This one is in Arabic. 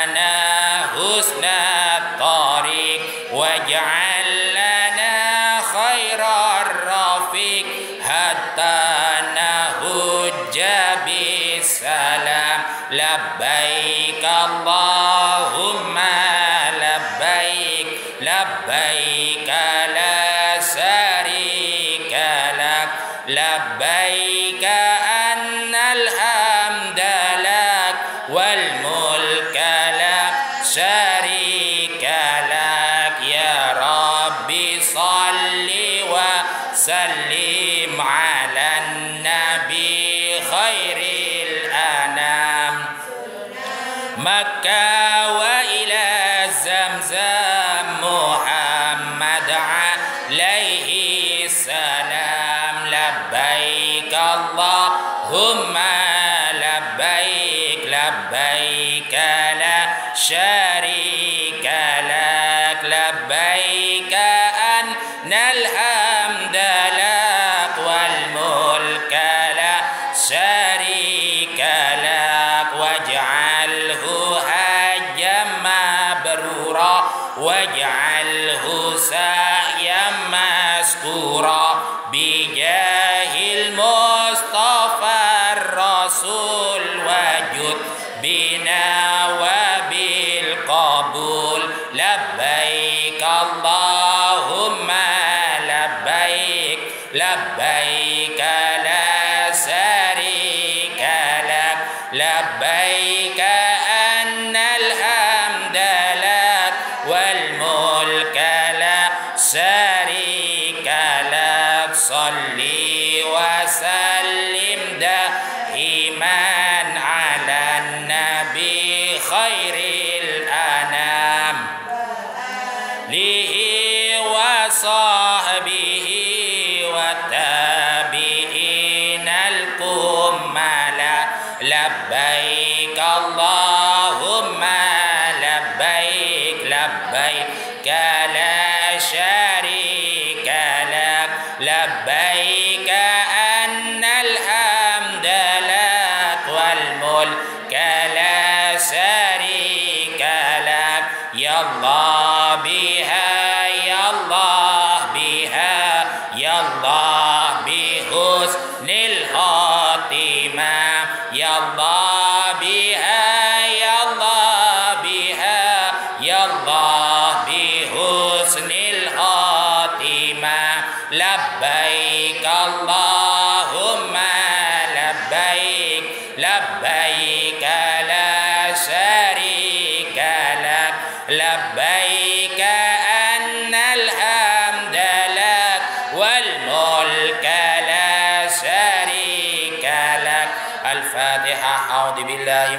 لنا حسن الطريق واجعل لنا خير الرفيق حتى نهج بالسلام لبيك اللهم لبيك لبيك لا شريك لك لبيك أن الحمد لك والملك لا شريك لك يا ربي صل وسلم على النبي خير الأنام مكة وإلى زمزم محمد عليه السلام لبيك اللهم لبيك لبيك لا شريك لك لبيك أن الحمد لك والملك لا شريك لك واجعله حجا مبرورا واجعله سعيا مشكورا بجاه المصطفى الرسول وجد بنا وبالقبول لبيك اللهم لبيك لبيك لا شريك لك لبيك أن الحمد لك والملك لا شريك لك صلي وسلم دائما على النبي خير الأنام له وصحبه والتابعين الكمل لبيك اللهم لبيك لبيك لا شريك لك لبيك أن الحمد لك والملك لا شريك لك يا الله بها يا الله بها يا الله بحسن الخاتمة يا الله بها يا الله بها يا الله بحسن الخاتمة لبيك اللهم لبيك لبيك لا شريك لك لبيك أن الحمد لك والملك لا شريك لك الفاتحة أعوذ بالله